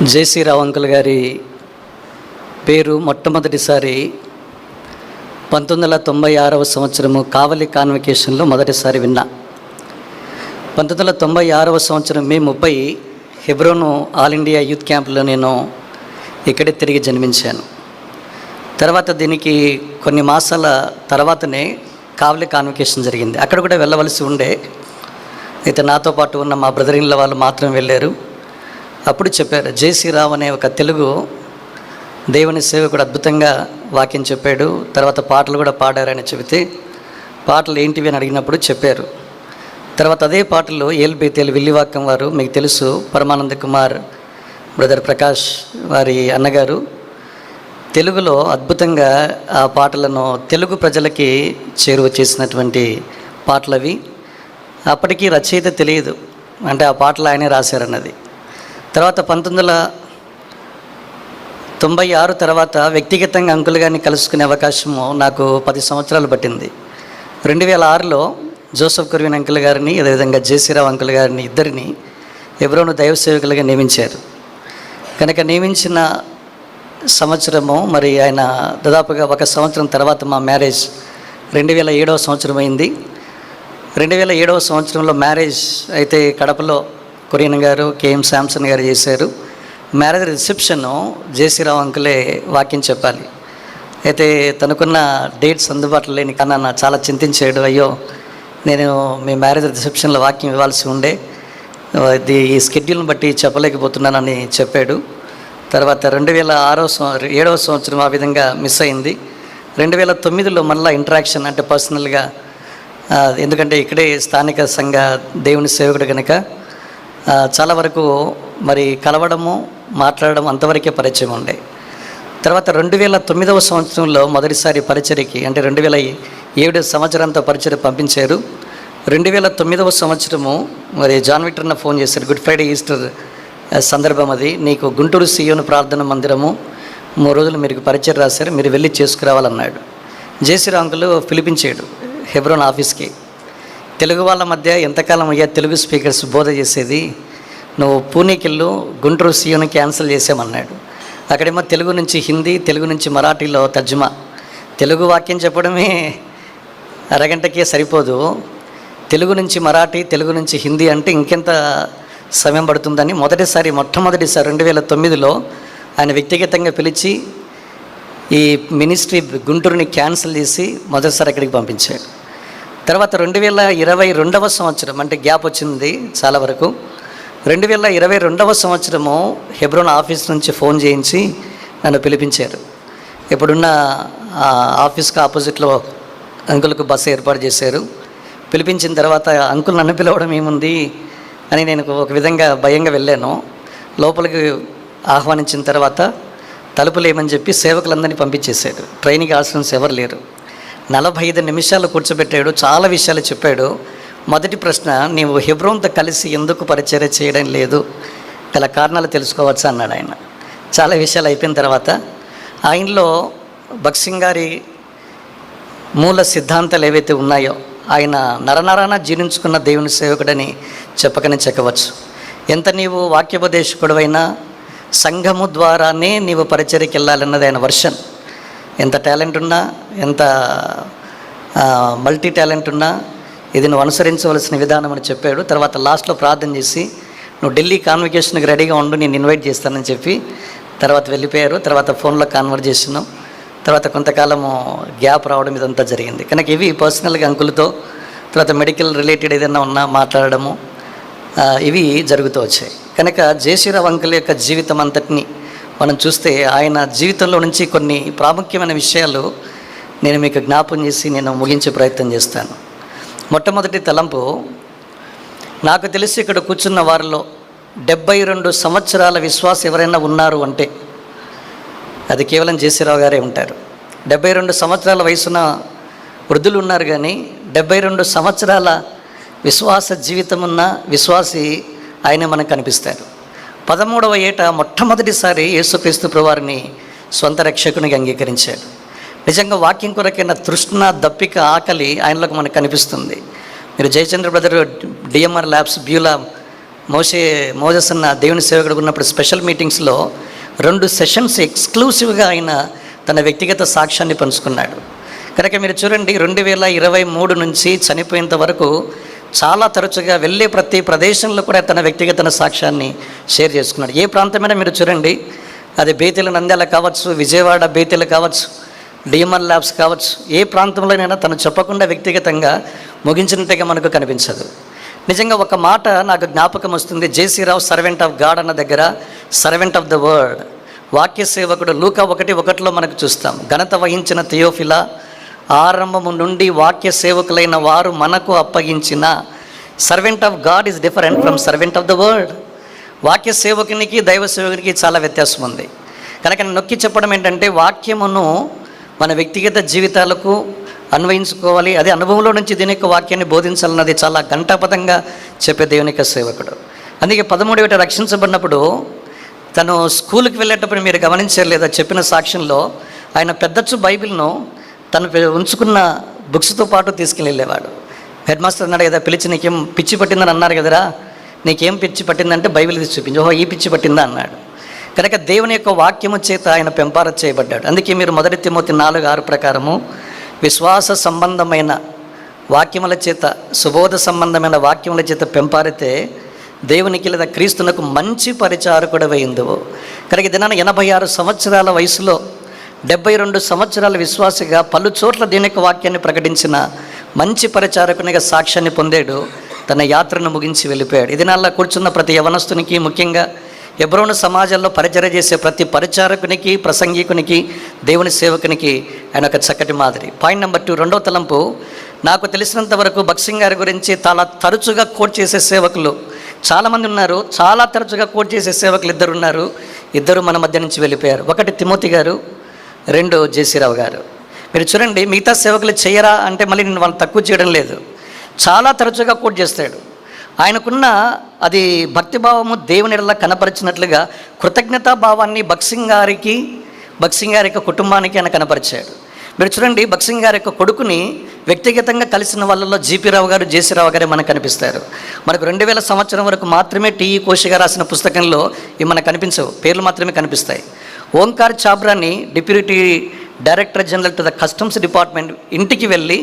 జేసీ రావు uncle గారి పేరు మొట్టమొదటిసారి 1996వ సంవత్సరము కావలి కాన్వకేషన్లో మొదటిసారి విన్నా. 1996వ సంవత్సరం మే 30 హెబ్రోను ఆల్ ఇండియా యూత్ క్యాంప్లో నేను ఇక్కడే తిరిగి జన్మించాను. తర్వాత దీనికి కొన్ని మాసాల తర్వాతనే కావలి కాన్వకేషన్ జరిగింది. అక్కడ కూడా వెళ్ళవలసి ఉండే, అయితే నాతో పాటు ఉన్న మా బ్రదర్ ఇన్ లా వాళ్ళు మాత్రం వెళ్ళారు. అప్పుడు చెప్పారు, జేసీ రావు అనే ఒక తెలుగు దేవుని సేవకుడు అద్భుతంగా వాక్యం చెప్పాడు, తర్వాత పాటలు కూడా పాడారని చెబితే పాటలు ఏంటివి అని అడిగినప్పుడు చెప్పారు. తర్వాత అదే పాటలు ఏల్బేతేలు విల్లివాక్కం వారు, మీకు తెలుసు, పరమానంద కుమార్ బ్రదర్ ప్రకాష్ వారి అన్నగారు తెలుగులో అద్భుతంగా ఆ పాటలను తెలుగు ప్రజలకి చేరువ చేసినటువంటి పాటలు అవి. అప్పటికీ రచయిత తెలియదు, అంటే ఆ పాటలు ఆయనే రాశారన్నది. తర్వాత 1996 తర్వాత వ్యక్తిగతంగా అంకుల్ గారిని కలుసుకునే అవకాశము నాకు 10 సంవత్సరాలు పట్టింది. 2006లో జోసెఫ్ కుర్విన్ అంకుల్ గారిని, అదేవిధంగా జేసీ రావు అంకుల్ గారిని ఇద్దరిని హెబ్రోను దైవ సేవకులుగా నియమించారు. కనుక నియమించిన సంవత్సరము మరి ఆయన దాదాపుగా 1 సంవత్సరం తర్వాత మా మ్యారేజ్ 2007వ సంవత్సరం అయింది. 2007వ సంవత్సరంలో మ్యారేజ్ అయితే కడపలో కురియన్ గారు, కేఎం శాంసన్ గారు చేశారు. మ్యారేజ్ రిసెప్షను జేసీ రావు అంకులే వాక్యం చెప్పాలి. అయితే తనకున్న డేట్స్ అందుబాటులో లేని కన్నా చాలా చింతించాడు. అయ్యో, నేను మీ మ్యారేజ్ రిసెప్షన్లో వాక్యం ఇవ్వాల్సి ఉండే, ఈ స్కెడ్యూల్ని బట్టి చెప్పలేకపోతున్నానని చెప్పాడు. తర్వాత 2007వ సంవత్సరం ఆ విధంగా మిస్ అయింది. 2009లో మళ్ళీ ఇంటరాక్షన్, అంటే పర్సనల్గా, ఎందుకంటే ఇక్కడే స్థానిక సంఘ దేవుని సేవకుడు కనుక చాలా వరకు మరి కలవడము, మాట్లాడడం అంతవరకే పరిచయం ఉండే. తర్వాత 2009వ సంవత్సరంలో మొదటిసారి పరిచర్యకి, అంటే 2007 సంవత్సరంతో పరిచర్య పంపించారు. 2009వ సంవత్సరము మరి జాన్ విక్టర్న ఫోన్ చేశారు, గుడ్ ఫ్రైడే ఈస్టర్ సందర్భం అది, నీకు గుంటూరు సియోను ప్రార్థన మందిరము 3 రోజులు మీరు పరిచయం రాశారు, మీరు వెళ్ళి చేసుకురావాలన్నాడు. జేసీ రావు అంకుల్ పిలిపించాడు హెబ్రోన్ ఆఫీస్కి. తెలుగు వాళ్ళ మధ్య ఎంతకాలం అయ్యా తెలుగు స్పీకర్స్ బోధ చేసేది, నువ్వు పూణేకెళ్ళు, గుంటూరు సియోను క్యాన్సిల్ చేసామన్నాడు. అక్కడేమో తెలుగు నుంచి హిందీ, తెలుగు నుంచి మరాఠీలో తర్జుమా. తెలుగు వాక్యం చెప్పడమే అరగంటకే సరిపోదు, తెలుగు నుంచి మరాఠీ, తెలుగు నుంచి హిందీ అంటే ఇంకెంత సమయం పడుతుందని మొట్టమొదటిసారి 2009లో ఆయన వ్యక్తిగతంగా పిలిచి ఈ మినిస్ట్రీ గుంటూరుని క్యాన్సిల్ చేసి మొదటిసారి అక్కడికి పంపించాడు. తర్వాత 2022వ సంవత్సరం, అంటే గ్యాప్ వచ్చింది చాలా వరకు, 2022వ సంవత్సరము హెబ్రోన్ ఆఫీస్ నుంచి ఫోన్ చేయించి నన్ను పిలిపించారు. ఇప్పుడున్న ఆఫీస్కి ఆపోజిట్లో అంకుల్కు బస్సు ఏర్పాటు చేశారు. పిలిపించిన తర్వాత అంకుల్ నన్ను పిలవడం ఏముంది అని నేను ఒక విధంగా భయంగా వెళ్ళాను. లోపలికి ఆహ్వానించిన తర్వాత తలుపులు ఏమని చెప్పి సేవకులందరినీ పంపించేశాడు. ట్రైనింగ్ ఆశ్రమ్స్ ఎవరు లేరు. 45 నిమిషాలు కూర్చోబెట్టాడు, చాలా విషయాలు చెప్పాడు. మొదటి ప్రశ్న, నీవు హెబ్రోన్తో కలిసి ఎందుకు పరిచర్య చేయడం లేదు, గల కారణాలు తెలుసుకోవచ్చా అన్నాడు ఆయన. చాలా విషయాలు అయిపోయిన తర్వాత ఆయనలో భక్సింగ్ గారి మూల సిద్ధాంతాలు ఏవైతే ఉన్నాయో, ఆయన నరనరాన జీర్ణించుకున్న దేవుని సేవకుడని చెప్పకనే చెప్పవచ్చు. ఎంత నీవు వాక్యోపదేశకుడవైనా సంఘము ద్వారానే నీవు పరిచర్యకి వెళ్ళాలన్నది ఆయన వర్షన్. ఎంత టాలెంట్ ఉన్నా, ఎంత మల్టీ టాలెంట్ ఉన్నా, ఇది నువ్వు అనుసరించవలసిన విధానం అని చెప్పాడు. తర్వాత లాస్ట్లో ప్రార్థన చేసి, నువ్వు ఢిల్లీ కాన్వకేషన్కి రెడీగా ఉండు, నేను ఇన్వైట్ చేస్తానని చెప్పి తర్వాత వెళ్ళిపోయారు. తర్వాత ఫోన్లో కాన్వర్జేషను, తర్వాత కొంతకాలము గ్యాప్ రావడం ఇదంతా జరిగింది. కనుక ఇవి పర్సనల్గా అంకులతో, తర్వాత మెడికల్ రిలేటెడ్ ఏదైనా ఉన్నా మాట్లాడడము, ఇవి జరుగుతూ వచ్చాయి. కనుక జేసీ రావు అంకుల్ యొక్క జీవితం అంతటిని మనం చూస్తే ఆయన జీవితంలో నుంచి కొన్ని ప్రాముఖ్యమైన విషయాలు నేను మీకు జ్ఞాపం చేసి నేను ముగించే ప్రయత్నం చేస్తాను. మొట్టమొదటి తలంపు, నాకు తెలిసి ఇక్కడ కూర్చున్న వారిలో 72 సంవత్సరాల విశ్వాసం ఎవరైనా ఉన్నారు అంటే అది కేవలం జేసీ రావు గారే ఉంటారు. 72 సంవత్సరాల వయసున్న వృద్ధులు ఉన్నారు, కానీ 72 సంవత్సరాల విశ్వాస జీవితం ఉన్న విశ్వాసి ఆయన మనకు కనిపిస్తారు. 13వ ఏట మొట్టమొదటిసారి యేసుక్రీస్తు ప్రభువారిని స్వంత రక్షకునిగా అంగీకరించాడు. నిజంగా వాక్యం కొరకైన తృష్ణ, దప్పిక, ఆకలి ఆయనలోకి మనకు కనిపిస్తుంది. మీరు Jayachandra brother DMR labs Beulah Moses అన్న దేవుని సేవకుడు ఉన్నప్పుడు స్పెషల్ మీటింగ్స్లో 2 సెషన్స్ ఎక్స్క్లూసివ్గా ఆయన తన వ్యక్తిగత సాక్ష్యాన్ని పంచుకున్నాడు. కనుక మీరు చూడండి 2023 నుంచి చనిపోయేంత వరకు చాలా తరచుగా వెళ్ళే ప్రతి ప్రదేశంలో కూడా తన వ్యక్తిగత సాక్ష్యాన్ని షేర్ చేసుకున్నాడు. ఏ ప్రాంతమైనా మీరు చూడండి, అది బేతెల నంద్యాల కావచ్చు, విజయవాడ బేతెలు కావచ్చు, డిఎంఆర్ ల్యాబ్స్ కావచ్చు, ఏ ప్రాంతంలోనైనా తను చెప్పకుండా వ్యక్తిగతంగా ముగించినట్టుగా మనకు కనిపించదు. నిజంగా ఒక మాట నాకు జ్ఞాపకం వస్తుంది. జేసీ రావు సర్వెంట్ ఆఫ్ గాడ్ అన్న దగ్గర సర్వెంట్ ఆఫ్ ద వర్డ్, వాక్య సేవకుడు, లూకా 1:1 మనకు చూస్తాం. ఘనత వహించిన థియోఫిలా, ఆరంభము నుండి వాక్య సేవకులైన వారు మనకు అప్పగించిన. Servant of God is different from servant of the word. వాక్య సేవకునికి దైవ సేవకునికి చాలా వ్యత్యాసం ఉంది. కనుక నేను నొక్కి చెప్పడం ఏంటంటే, వాక్యమును మన వ్యక్తిగత జీవితాలకు అన్వయించుకోవాలి. అదే అనుభవంలో నుంచి దీని యొక్క వాక్యాన్ని బోధించాలన్నది చాలా ఘంటాపథంగా చెప్పే దేవుని యొక్క సేవకుడు. అందుకే 13 ఏట రక్షించబడినప్పుడు తను స్కూల్కి వెళ్ళేటప్పుడు మీరు గమనించారు లేదా, చెప్పిన సాక్ష్యంలో ఆయన పెద్దచ్చు బైబిల్ను తను ఉంచుకున్న బుక్స్తో పాటు తీసుకుని వెళ్ళేవాడు. హెడ్ మాస్టర్ అన్నాడు కదా, పిలిచి నీకేం పిచ్చి పట్టిందని అన్నారు కదరా, నీకేం పిచ్చి పట్టిందంటే బైబిల్ తీసి చూపించు. ఓహో, ఈ పిచ్చి పట్టిందా అన్నాడు. కనుక దేవుని యొక్క వాక్యము చేత ఆయన పెంపార చేయబడ్డాడు. అందుకే మీరు 1 తిమోతి 4:6 ప్రకారము విశ్వాస సంబంధమైన వాక్యముల చేత, సుబోధ సంబంధమైన వాక్యముల చేత పెంపారితే దేవునికి లేదా క్రీస్తునకు మంచి పరిచారకుడవైందువు. కనుక దినాన 86 సంవత్సరాల వయసులో 72 సంవత్సరాల విశ్వాసిగా పలు చోట్ల దీని యొక్క వాక్యాన్ని ప్రకటించిన మంచి పరిచారకునిగా సాక్ష్యాన్ని పొందాడు. తన యాత్రను ముగించి వెళ్ళిపోయాడు. ఈ దినాల్లో కూర్చున్న ప్రతి యవనస్తునికి, ముఖ్యంగా హెబ్రోను సమాజంలో పరిచర్య చేసే ప్రతి పరిచారకునికి, ప్రసంగికునికి, దేవుని సేవకునికి ఆయన ఒక చక్కటి మాదిరి. పాయింట్ నెంబర్ 2, 2వ తలంపు. నాకు తెలిసినంత వరకు భక్సింగ్ గారి గురించి చాలా తరచుగా కోట్ చేసే సేవకులు చాలామంది ఉన్నారు. చాలా తరచుగా కోట్ చేసే సేవకులు 2 ఉన్నారు. 2 మన మధ్య నుంచి వెళ్ళిపోయారు. 1 తిమోతి గారు, 2 జేసీరావు గారు. మీరు చూడండి, మిగతా సేవకులు చేయరా అంటే మళ్ళీ నేను వాళ్ళు తక్కువ చేయడం లేదు. చాలా తరచుగా కోట్ చేస్తాడు. ఆయనకున్న అది భక్తిభావము దేవుని ఎడల కనపరిచినట్లుగా కృతజ్ఞతా భావాన్ని భక్సింగ్ గారి యొక్క కుటుంబానికి ఆయన కనపరిచాడు. మీరు చూడండి, భక్సింగ్ గారి యొక్క కొడుకుని వ్యక్తిగతంగా కలిసిన వాళ్ళలో జీపీ రావు గారు, జేసీరావు గారే మనకు కనిపిస్తారు. మనకు 2000 సంవత్సరం వరకు మాత్రమే టీఈ కోశిగా రాసిన పుస్తకంలో ఇవి మనకు కనిపించవు, పేర్లు మాత్రమే కనిపిస్తాయి. ఓంకార్ చాబ్రాని deputy director general to the customs department ఇంటికి వెళ్ళి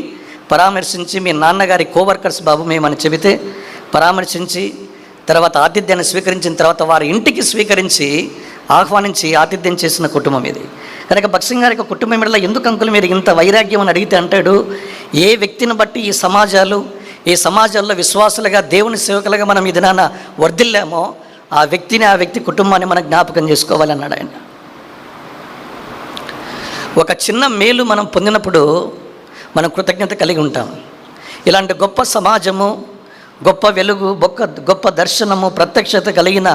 పరామర్శించి, మీ నాన్నగారి కోవర్కర్స్ బాబు మేమని చెబితే పరామర్శించి, తర్వాత ఆతిథ్యాన్ని స్వీకరించిన తర్వాత వారి ఇంటికి స్వీకరించి ఆహ్వానించి ఆతిథ్యం చేసిన కుటుంబం ఇది. కనుక భక్సింగ్ గారి యొక్క కుటుంబం మీద ఎందుకు అంకులు మీరు ఇంత వైరాగ్యం అని అడిగితే అంటాడు, ఏ వ్యక్తిని బట్టి ఈ సమాజాల్లో విశ్వాసులుగా, దేవుని సేవకులుగా మనం ఈ దినాన వర్ధిల్లామో ఆ వ్యక్తి కుటుంబాన్ని మనం జ్ఞాపకం చేసుకోవాలన్నాడు ఆయన. ఒక చిన్న మేలు మనం పొందినప్పుడు మనం కృతజ్ఞత కలిగి ఉంటాం. ఇలాంటి గొప్ప సమాజము, గొప్ప వెలుగు, గొప్ప దర్శనము, ప్రత్యక్షత కలిగిన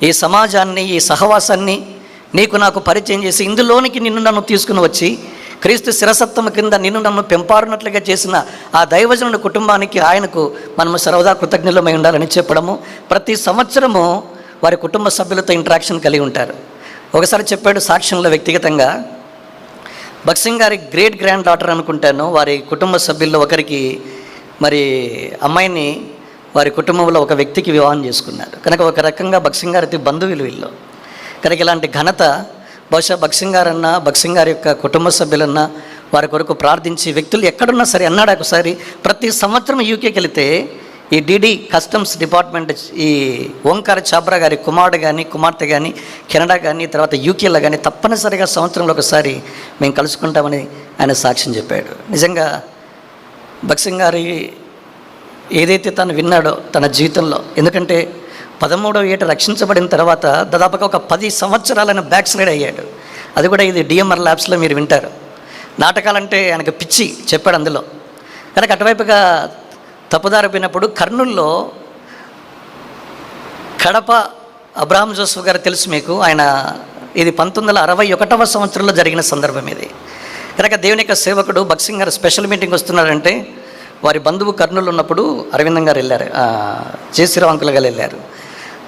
ఈ సమాజాన్ని, ఈ సహవాసాన్ని నీకు నాకు పరిచయం చేసి ఇందులోనికి నిన్ను నన్ను తీసుకుని వచ్చి క్రీస్తు శిరసత్వము కింద నిన్ను నన్ను పెంపారునట్లుగా చేసిన ఆ దైవజనుడి కుటుంబానికి, ఆయనకు మనము సర్వదా కృతజ్ఞులమై ఉండాలని చెప్పడము. ప్రతి సంవత్సరము వారి కుటుంబ సభ్యులతో ఇంటరాక్షన్ కలిగి ఉంటారు. ఒకసారి చెప్పాడు సాక్ష్యంలో వ్యక్తిగతంగా, భక్సింగ్ గారి గ్రేట్ గ్రాండ్ డాటర్ అనుకుంటాను, వారి కుటుంబ సభ్యుల్లో ఒకరికి మరి అమ్మాయిని వారి కుటుంబంలో ఒక వ్యక్తికి వివాహం చేసుకున్నారు. కనుక ఒక రకంగా భక్సింగ్ గారి బంధువులు వీళ్ళు. కనుక ఇలాంటి ఘనత బహుశా భక్సింగ్ గారి యొక్క కుటుంబ సభ్యులన్నా వారి కొరకు ప్రార్థించి వ్యక్తులు ఎక్కడున్నా సరే అన్నాడు. ఒకసారి ప్రతి సంవత్సరం యూకేకి వెళితే ఈ డిడి కస్టమ్స్ డిపార్ట్మెంట్ ఈ ఓంకార చాబ్రా గారి కుమార్తె కానీ కెనడా కానీ తర్వాత యూకేలో కానీ తప్పనిసరిగా సంవత్సరంలో ఒకసారి మేము కలుసుకుంటామని ఆయన సాక్ష్యం చెప్పాడు. నిజంగా భక్సింగ్ గారి ఏదైతే తను విన్నాడో తన జీవితంలో, ఎందుకంటే 13వ ఏట రక్షించబడిన తర్వాత దాదాపుగా ఒక 10 సంవత్సరాలను బ్యాక్ స్లైడ్ అయ్యాడు. అది కూడా ఇది డిఎంఆర్ ల్యాబ్స్లో మీరు వింటారు. నాటకాలంటే ఆయనకు పిచ్చి చెప్పాడు అందులో. కనుక అటువైపుగా తప్పుదారిపోయినప్పుడు కర్నూల్లో కడప అబ్రహాం జోసెఫ్ గారు తెలుసు మీకు, ఆయన ఇది 1961వ సంవత్సరంలో జరిగిన సందర్భం ఇది. కనుక దేవుని యొక్క సేవకుడు భక్సింగ్ గారు స్పెషల్ మీటింగ్ వస్తున్నాడంటే వారి బంధువు కర్నూలు ఉన్నప్పుడు అరవిందం గారు వెళ్ళారు, జేసీరావు అంకుల్ గారు వెళ్ళారు.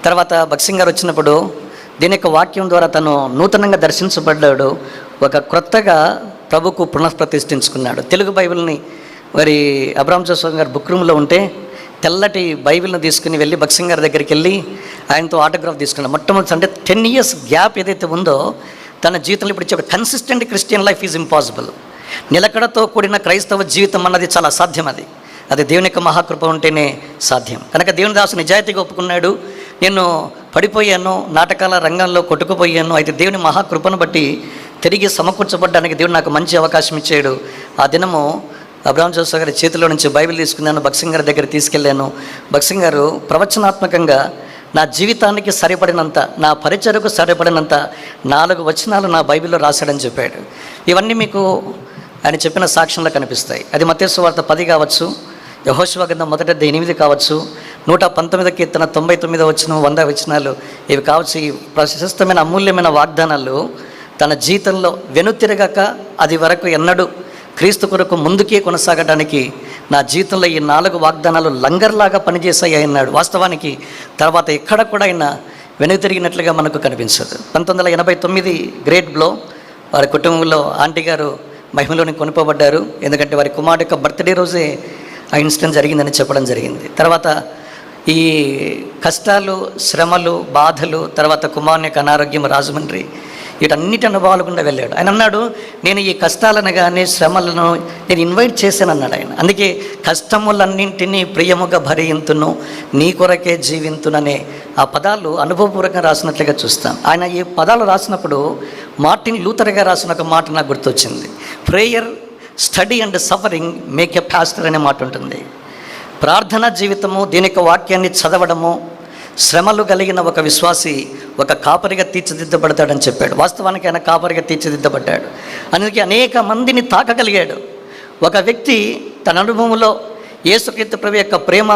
తర్వాత భక్సింగ్ గారు వచ్చినప్పుడు దీని యొక్క వాక్యం ద్వారా తను నూతనంగా దర్శించబడ్డాడు. ఒక క్రొత్తగా ప్రభుకు పునఃప్రతిష్ఠించుకున్నాడు. తెలుగు బైబిల్ని మరి అబ్రహాం జోసెఫ్ గారు బుక్ రూమ్లో ఉంటే తెల్లటి బైబిల్ను తీసుకుని వెళ్ళి భక్సింగ్ గారి దగ్గరికి వెళ్ళి ఆయనతో ఆటోగ్రాఫ్ తీసుకున్నాడు. మొట్టమొదటి అంటే 10 years గ్యాప్ ఏదైతే ఉందో తన జీవితంలో ఇప్పుడు చెప్పే consistent Christian life is impossible. నిలకడతో కూడిన క్రైస్తవ జీవితం అన్నది చాలా అసాధ్యం. అది దేవుని యొక్క మహాకృప ఉంటేనే సాధ్యం. కనుక దేవుని దాసు నిజాయితీగా ఒప్పుకున్నాడు, నేను పడిపోయాను, నాటకాల రంగంలో కొట్టుకుపోయాను, అయితే దేవుని మహాకృపను బట్టి తిరిగి సమకూర్చబడ్డానికి దేవుడు నాకు మంచి అవకాశం ఇచ్చాడు. ఆ దినము అబ్రహాం జోసఫ్ గారి చేతిలో నుంచి బైబిల్ తీసుకున్నాను, భక్సింగ్ గారి దగ్గర తీసుకెళ్ళాను. భక్సింగ్ గారు ప్రవచనాత్మకంగా నా జీవితానికి సరిపడినంత, నా పరిచయకు సరిపడినంత 4 వచనాలు నా బైబిల్లో రాశాడని చెప్పాడు. ఇవన్నీ మీకు ఆయన చెప్పిన సాక్ష్యంలో కనిపిస్తాయి. అది మత్తయి సువార్త 10 కావచ్చు, యెహోషువ గ్రంథం 1:8 కావచ్చు, 119 కీర్తన 99 వచనం, 100 వచనాలు ఇవి కావచ్చు. ఈ ప్రశస్తమైన అమూల్యమైన వాగ్దానాలు తన జీవితంలో వెనుతిరగక అది వరకు ఎన్నడూ క్రీస్తు కొరకు ముందుకే కొనసాగడానికి నా జీవితంలో ఈ 4 వాగ్దానాలు లంగర్లాగా పనిచేసాయి అన్నాడు. వాస్తవానికి తర్వాత ఎక్కడ కూడా ఆయన వెనుతిరిగినట్లుగా మనకు కనిపించదు. 1989 గ్రేట్ బ్లో, వారి కుటుంబంలో ఆంటీ గారు మహిమలోని కొనుకోబడ్డారు. ఎందుకంటే వారి కుమారుడు యొక్క బర్త్డే రోజే ఆ ఇన్సిడెంట్ జరిగిందని చెప్పడం జరిగింది. తర్వాత ఈ కష్టాలు, శ్రమలు, బాధలు, తర్వాత కుమారుని యొక్క అనారోగ్యం, రాజమండ్రి, వీటన్నిటి అనుభవాలు గుండా వెళ్ళాడు. ఆయన అన్నాడు, నేను ఈ కష్టాలను కానీ శ్రమలను నేను ఇన్వైట్ చేశాను అన్నాడు ఆయన. అందుకే కష్టములన్నింటినీ ప్రియముగా భరింతును, నీ కొరకే జీవింతుననే ఆ పదాలు అనుభవపూర్వకంగా రాసినట్లుగా చూస్తాం. ఆయన ఈ పదాలు రాసినప్పుడు మార్టిన్ లూథర్ గారు రాసిన ఒక మాట నాకు గుర్తొచ్చింది. Prayer, study and suffering make a pastor అనే మాట ఉంటుంది. ప్రార్థనా జీవితము, దీని యొక్క వాక్యాన్ని చదవడము, శ్రమలు కలిగిన ఒక విశ్వాసి ఒక కాపరిగా తీర్చిదిద్దబడతాడని చెప్పాడు. వాస్తవానికి ఆయన కాపరిగా తీర్చిదిద్దబడ్డాడు. అందుకే అనేక మందిని తాకగలిగాడు. ఒక వ్యక్తి తన అనుభవంలో యేసుక్రీస్తు ప్రభు యొక్క ప్రేమ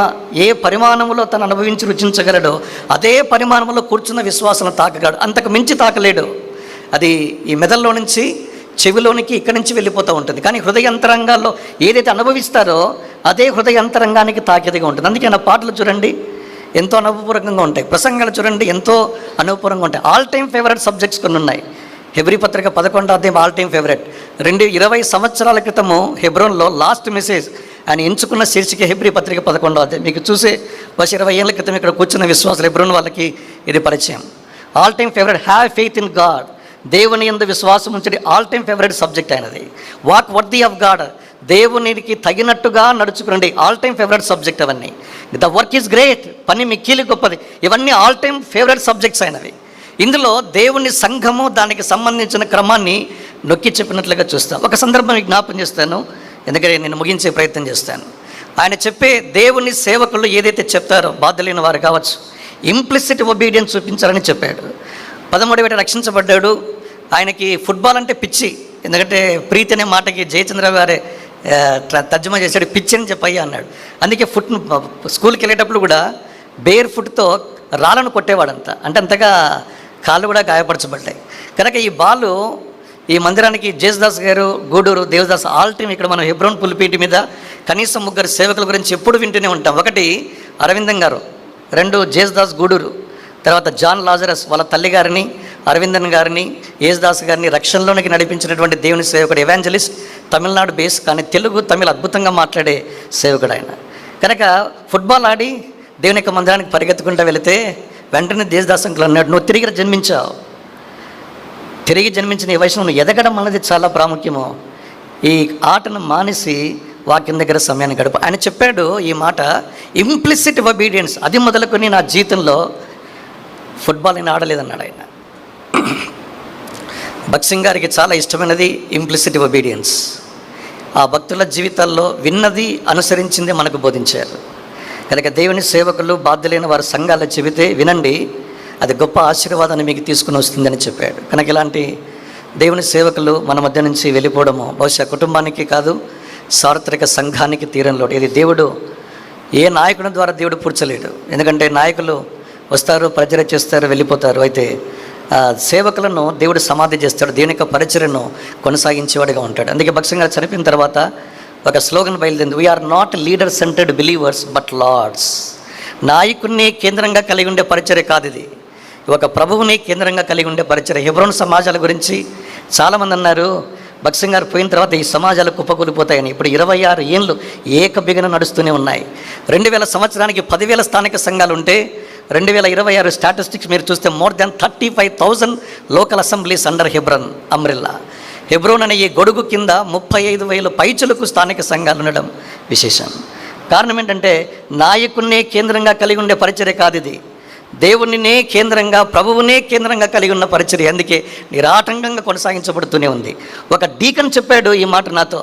ఏ పరిమాణంలో తను అనుభవించి రుచించగలడో అదే పరిమాణంలో కూర్చున్న విశ్వాసం తాకగలడు. అంతకు మించి తాకలేడు. అది ఈ మెదల్లో నుంచి చెవిలోనికి ఇక్కడి నుంచి వెళ్ళిపోతూ ఉంటుంది. కానీ హృదయంతరంగాల్లో ఏదైతే అనుభవిస్తారో అదే హృదయంతరంగానికి తాకేదిగా ఉంటుంది. అందుకే నా పాటలు చూడండి ఎంతో అనుభవపూర్వకంగా ఉంటాయి, ప్రసంగాలు చూడండి ఎంతో అనుభవపూర్వకంగా ఉంటాయి. ఆల్ టైమ్ ఫేవరెట్ సబ్జెక్ట్స్ కొన్ని ఉన్నాయి. హెబ్రీ పత్రిక 11వ అధ్యాయం ఆల్ టైమ్ ఫేవరెట్. 20 సంవత్సరాల క్రితము హెబ్రోన్లో లాస్ట్ మెసేజ్ ఆయన ఎంచుకున్న శీర్షిక హెబ్రీ పత్రిక 11వ అధ్యాయం. మీకు చూసే బస్ 20 ఏళ్ళ క్రితం ఇక్కడ కూర్చున్న విశ్వాసాలు హెబ్రోన్ వాళ్ళకి ఇది పరిచయం. All time favourite, have faith in God, దేవుని యందు విశ్వాసం ఉంచడి ఆల్ టైమ్ ఫేవరెట్ సబ్జెక్ట్ అయినది. వాక్ వర్ది ఆఫ్ గాడ్, దేవునికి తగినట్టుగా నడుచుకునండి, ఆల్ టైమ్ ఫేవరెట్ సబ్జెక్ట్ అవన్నీ. ద వర్క్ ఈజ్ గ్రేట్, పని మిక్కిలి గొప్పది, ఇవన్నీ ఆల్ టైమ్ ఫేవరెట్ సబ్జెక్ట్స్ అయినవి. ఇందులో దేవుని సంఘము దానికి సంబంధించిన క్రమాన్ని నొక్కి చెప్పినట్లుగా చూస్తాం. ఒక సందర్భం జ్ఞాపం చేస్తాను, ఎందుకంటే నేను ముగించే ప్రయత్నం చేస్తాను. ఆయన చెప్పే దేవుని సేవకులు ఏదైతే చెప్తారో బాధ్యులైన వారు కావచ్చు, ఇంప్లిసిట్ ఒబీడియన్స్ చూపించాలని చెప్పాడు. 13 ఏట రక్షించబడ్డాడు. ఆయనకి ఫుట్బాల్ అంటే పిచ్చి, ఎందుకంటే ప్రీతి అనే మాటకి జయచంద్ర గారే తర్జుమా చేశాడు, పిచ్చి అని చెప్పయ్యా అన్నాడు. అందుకే స్కూల్కి వెళ్ళేటప్పుడు కూడా బేర్ ఫుట్తో రాళ్ళను కొట్టేవాడంత, అంటే అంతగా కాళ్ళు కూడా గాయపరచబడ్డాయి. కనుక ఈ బాలు ఈ మందిరానికి జేసుదాస్ గారు, గూడూరు దేవదాస్ ఆల్ టైమ్ ఇక్కడ మనం హెబ్రోన్ పులిపీటి మీద కనీసం 3 సేవకుల గురించి ఎప్పుడు వింటూనే ఉంటాం. ఒకటి అరవిందం గారు, 2 జేసుదాస్ గూడూరు, తర్వాత జాన్ లాజరస్ వాళ్ళ తల్లి గారిని, అరవిందన్ గారిని, యేసుదాస్ గారిని రక్షణలోనికి నడిపించినటువంటి దేవుని సేవకుడు, ఎవాంజలిస్ట్, తమిళనాడు బేస్, కానీ తెలుగు తమిళ అద్భుతంగా మాట్లాడే సేవకుడు ఆయన. కనుక ఫుట్బాల్ ఆడి దేవుని యొక్క మందిరానికి పరిగెత్తుకుంటూ వెళితే వెంటనే దేశదాస్ అంకుల్ అన్నాడు, నువ్వు తిరిగి జన్మించావు, తిరిగి జన్మించిన ఈ వయసులో నువ్వు ఎదగడం అన్నది చాలా ప్రాముఖ్యము, ఈ ఆటను మానేసి వాక్యం దగ్గర సమయాన్ని గడుపు. ఆయన చెప్పాడు ఈ మాట, ఇంప్లిసిట్ ఒబీడియన్స్, అది మొదలుకొని నా జీవితంలో ఫుట్బాల్ నేను ఆడలేదన్నాడు ఆయన. భక్సింగ్ గారికి చాలా ఇష్టమైనది ఇంప్లిసిట్ ఒబీడియన్స్. ఆ భక్తుల జీవితాల్లో విన్నది అనుసరించింది మనకు బోధించారు. కనుక దేవుని సేవకులు బాధ్యులైన వారి సంఘాలు చెబితే వినండి, అది గొప్ప ఆశీర్వాదాన్ని మీకు తీసుకుని వస్తుందని చెప్పాడు. కనుక ఇలాంటి దేవుని సేవకులు మన మధ్య నుంచి వెళ్ళిపోవడము బహుశా కుటుంబానికి కాదు, సార్వత్రిక సంఘానికి తీరంలో. ఇది దేవుడు ఏ నాయకుని ద్వారా దేవుడు పూడ్చలేడు. ఎందుకంటే నాయకులు వస్తారు, పరిచర్య చేస్తారు, వెళ్ళిపోతారు. అయితే సేవకులను దేవుడు సమాధి చేస్తాడు, దేవుని యొక్క పరిచర్యను కొనసాగించేవాడిగా ఉంటాడు. అందుకే భక్సింగ్ గారు చనిపోయిన తర్వాత ఒక స్లోగన్ బయలుదేరింది, we are not leader centred believers but lords. నాయకుడిని కేంద్రంగా కలిగి ఉండే పరిచర్య కాదు ఇది, ఒక ప్రభువుని కేంద్రంగా కలిగి ఉండే పరిచర్య. హెబ్రోన్ సమాజాల గురించి చాలామంది అన్నారు, భక్సింగ్ గారు పోయిన తర్వాత ఈ సమాజాలు కుప్పకూలిపోతాయని ఇప్పుడు 26 ఏళ్ళు ఏకబిగన నడుస్తూనే ఉన్నాయి. 2000 సంవత్సరానికి 10,000 స్థానిక సంఘాలు ఉంటే 2026 స్టాటిస్టిక్స్ మీరు చూస్తే more than 35,000 local assemblies under Hebron umbrella. Hebron అనే ఈ గొడుగు కింద 35,000 పైచులకు స్థానిక సంఘాలు ఉండడం విశేషం. కారణం ఏంటంటే నాయకున్నే కేంద్రంగా కలిగి ఉండే పరిచర్య కాదు ఇది. దేవునినే కేంద్రంగా, ప్రభువునే కేంద్రంగా కలిగి ఉన్న పరిచర్య. అందుకే నిరాటంకంగా కొనసాగించబడుతూనే ఉంది. ఒక డీకన్ చెప్పాడు ఈ మాట నాతో,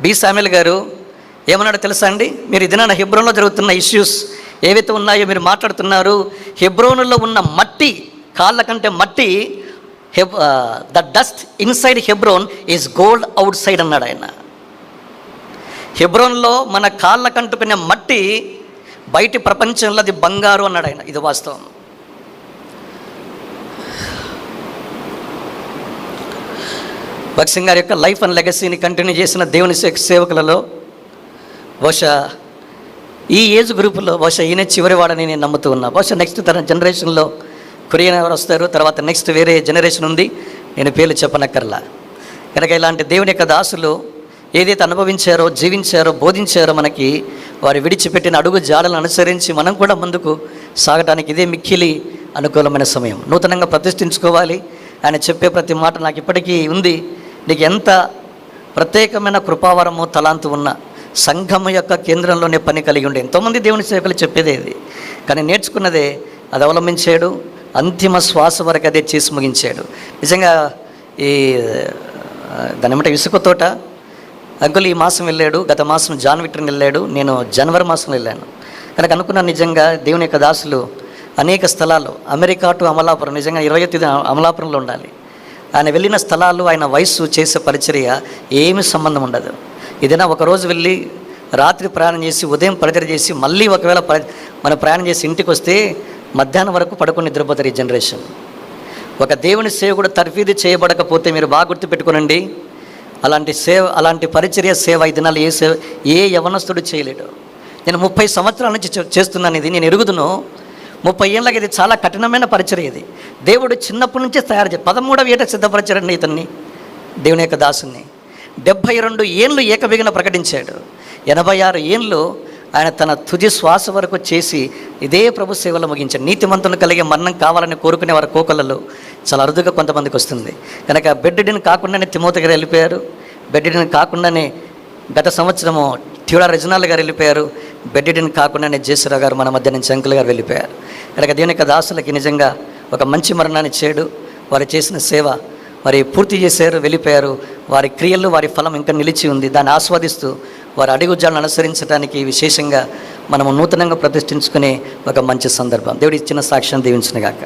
బి శామ్యూల్ గారు. ఏమన్నాడో తెలుసా అండి? మీరు ఇది నా హెబ్రోన్లో జరుగుతున్న ఇష్యూస్ ఏవైతే ఉన్నాయో మీరు మాట్లాడుతున్నారు, హెబ్రోన్లో ఉన్న మట్టి, కాళ్ళ కంటే మట్టి, the dust inside Hebron is gold out side అన్నాడు ఆయన. హెబ్రోన్లో మన కాళ్ళ కంటుకునే మట్టి బయటి ప్రపంచంలో అది బంగారు అన్నాడు ఆయన. ఇది వాస్తవం. భక్సింగ్ గారి యొక్క లైఫ్ అండ్ లెగసీని కంటిన్యూ చేసిన దేవుని సేవకులలో బహుశా ఈ ఏజ్ గ్రూపులో బహుశా ఈయన చివరి వాడని నేను నమ్ముతూ ఉన్నా. బహుశా నెక్స్ట్ జనరేషన్లో కొరియన్ ఎవరు వస్తారు, తర్వాత నెక్స్ట్ వేరే జనరేషన్ ఉంది, నేను పేర్లు చెప్పనక్కర్లా. కనుక ఇలాంటి దేవుని యొక్క దాసులు ఏదైతే అనుభవించారో, జీవించారో, బోధించారో మనకి, వారు విడిచిపెట్టిన అడుగు జాడలను అనుసరించి మనం కూడా ముందుకు సాగడానికి ఇదే మిక్కిలి అనుకూలమైన సమయం. నూతనంగా ప్రతిష్ఠించుకోవాలి. ఆయన చెప్పే ప్రతి మాట నాకు ఇప్పటికీ ఉంది. నీకు ఎంత ప్రత్యేకమైన కృపావరము, తలాంతు ఉన్న సంఘము యొక్క కేంద్రంలోనే పని కలిగి ఉండే ఎంతోమంది దేవుని సేవకులు చెప్పేదే ఇది. కానీ నేర్చుకున్నదే అది అవలంబించాడు. అంతిమ శ్వాస వరకు అదే చేసి ముగించాడు. నిజంగా ఈ దాని ఏమంటే ఇసుక తోట అంకుల్ ఈ మాసం వెళ్ళాడు, గత మాసం జాన్ విక్టర్ని వెళ్ళాడు, నేను జనవరి మాసం వెళ్ళాను. కనుక అనుకున్నాను నిజంగా దేవుని యొక్క దాసులు అనేక స్థలాలు, అమెరికా టు అమలాపురం, నిజంగా 20వ తేదీ అమలాపురంలో ఉండాలి. ఆయన వెళ్ళిన స్థలాలు, ఆయన వయస్సు, చేసే పరిచర్య ఏమీ సంబంధం ఉండదు. ఏదైనా ఒకరోజు వెళ్ళి రాత్రి ప్రయాణం చేసి ఉదయం పరిచర్య చేసి మళ్ళీ ఒకవేళ మనం ప్రయాణం చేసి ఇంటికి వస్తే మధ్యాహ్నం వరకు పడుకొని నిద్రపోతారు ఈ జనరేషన్. ఒక దేవుని సేవకుడు తర్ఫీదు చేయబడకపోతే మీరు బాగా గుర్తుపెట్టుకోనండి, అలాంటి పరిచర్య సేవ ఈ దినాలు ఏ యవనస్తుడు చేయలేడు. నేను 30 సంవత్సరాల నుంచి చేస్తున్నాను ఇది, నేను ఎరుగుదును. 30 ఏళ్ళకి ఇది చాలా కఠినమైన పరిచర్య. ఇది దేవుడు చిన్నప్పటి నుంచే తయారు చేసి 13వ ఏట సిద్ధపరిచారండి ఇతన్ని, దేవుని యొక్క దాసుని. 72 ఏళ్ళు ఏకబిగిన ప్రకటించాడు. 86 ఏళ్ళు ఆయన తన తుది శ్వాస వరకు చేసి ఇదే ప్రభు సేవలో ముగించాడు. నీతిమంతులు కలిగే మరణం కావాలని కోరుకునే వారి కోకలలో చాలా అరుదుగా కొంతమందికి వస్తుంది. కనుక బెడ్డిని కాకుండానే తిమోతి గారు వెళ్ళిపోయారు. బెడ్డిని కాకుండానే గత సంవత్సరము ట్యూడా రెజినాల్ గారు వెళ్ళిపోయారు. బెడ్డిని కాకుండానే జేసరావు గారు మన మధ్య నుంచి అంకుల్ గారు వెళ్ళిపోయారు. కనుక దేవుని యొక్క దాసులకి నిజంగా ఒక మంచి మరణాన్ని చేయడు. వారు చేసిన సేవ మరి పూర్తి చేశారు, వెళ్ళిపోయారు. వారి క్రియలు, వారి ఫలం ఇంకా నిలిచి ఉంది. దాన్ని ఆస్వాదిస్తూ వారి అడుగుజాలను అనుసరించడానికి విశేషంగా మనము నూతనంగా ప్రతిష్ఠించుకునే ఒక మంచి సందర్భం. దేవుడు ఇచ్చిన సాక్ష్యం దీవించునుగాక.